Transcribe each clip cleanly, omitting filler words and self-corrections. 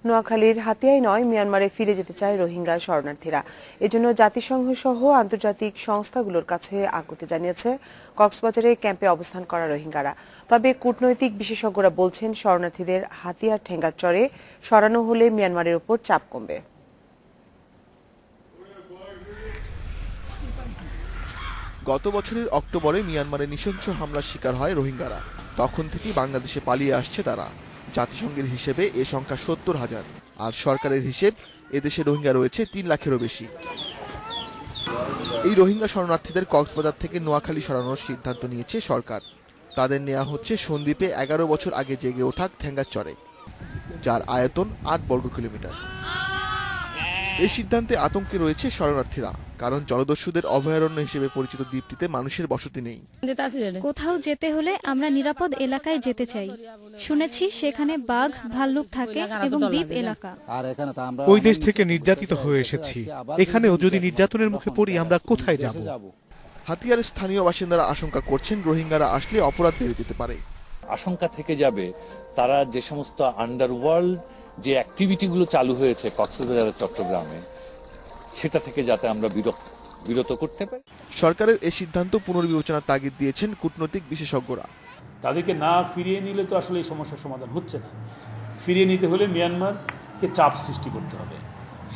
নোয়াখালীর হাতিয়ায় নয়, মিয়ানমারে ফিরে যেতে চায় রোহিঙ্গা শরণার্থীরা। এজন্য জাতিসংঘ সহ আন্তর্জাতিক সংস্থাগুলোর কাছে আকুতি জানিয়েছে কক্সবাজারে ক্যাম্পে অবস্থান করা রোহিঙ্গারা। তবে কূটনৈতিক বিশেষজ্ঞরা বলছেন, শরণার্থীদের হাতিয়ার ঠেঙ্গাচরে সরানো হলে মিয়ানমারের উপর চাপ কমবে। গত বছরের অক্টোবরে মিয়ানমারে নৃশংস হামলার শিকার হয় রোহিঙ্গারা। তখন থেকেই বাংলাদেশে পালিয়ে আসছে তারা। জাতিসংঘের হিসেবে এ সংখ্যা ৭০,০০০, আর সরকারের হিসেব এদেশে রোহিঙ্গা রয়েছে ৩ লাখেরও বেশি। এই রোহিঙ্গা শরণার্থীদের কক্সবাজার থেকে নোয়াখালী সরানোর সিদ্ধান্ত নিয়েছে সরকার। তাদের নেওয়া হচ্ছে সন্দ্বীপে ১১ বছর আগে জেগে ওঠা ঠেঙ্গাচরে, যার আয়তন ৮ বর্গ কিলোমিটার। এই সিদ্ধান্তে আতঙ্কে রয়েছে শরণার্থীরা, কারণ জলদস্যুদের অভয়ারণ্য হিসেবে পরিচিত দ্বীপটিতে মানুষের বসতি নেই। কোথাও যেতে হলে আমরা নিরাপদ এলাকায় যেতে চাই। শুনেছি সেখানে বাঘ, ভাল্লুক থাকে এবং দ্বীপ এলাকা। ওই দেশ থেকে নির্যাতিত হয়ে এসেছি, এখানেও যদি নির্যাতনের মুখে পড়ি আমরা কোথায় যাব? হাতিয়ার স্থানীয় বাসিন্দারা আশঙ্কা করছেন, রোহিঙ্গারা আসলে অপরাধ বেড়ে যেতে পারে। আশঙ্কা থেকে যাবে তারা যে সমস্ত আন্ডারওয়ার্ল্ড যে অ্যাক্টিভিটিগুলো চালু হয়েছে কক্সবাজার চট্টগ্রামে, সেটা থেকে যাতে আমরা বিরত করতে পারি। সরকারের এই সিদ্ধান্ত পুনর্বিবেচনার তাগিদ দিয়েছেন কূটনৈতিক বিশেষজ্ঞরা। তাদেরকে না ফিরিয়ে নিলে তো আসলে এই সমস্যার সমাধান হচ্ছে না। ফিরিয়ে নিতে হলে মিয়ানমারকে চাপ সৃষ্টি করতে হবে।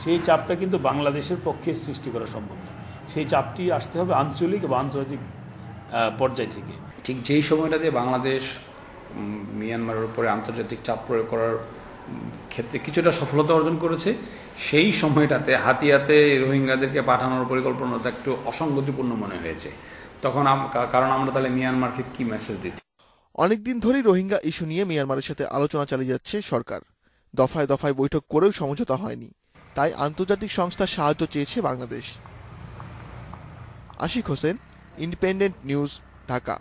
সেই চাপটা কিন্তু বাংলাদেশের পক্ষে সৃষ্টি করা সম্ভব না। সেই চাপটি আসতে হবে আঞ্চলিক বা আন্তর্জাতিক পর্যায় থেকে। ঠিক যেই সময়টাতে বাংলাদেশ মিয়ানমারের উপরে আন্তর্জাতিক চাপ প্রয়োগ করার ক্ষেত্রে কিছুটা সফলতা অর্জন করেছে, সেই সময়টাতে হাতিয়াতে রোহিঙ্গাদেরকে পাঠানোর পরিকল্পনাটা একটু অসঙ্গতিপূর্ণ মনে হয়েছে। তখন কারণ আমরা তাহলে মিয়ানমারকে কি মেসেজ দিচ্ছি? অনেকদিন ধরেই রোহিঙ্গা ইস্যু নিয়ে মিয়ানমারের সাথে আলোচনা চালিয়ে যাচ্ছে সরকার। দফায় দফায় বৈঠক করেও সমঝোতা হয়নি, তাই আন্তর্জাতিক সংস্থার সাহায্য চেয়েছে বাংলাদেশ। Ashiq Hossain, Independent News, Dhaka.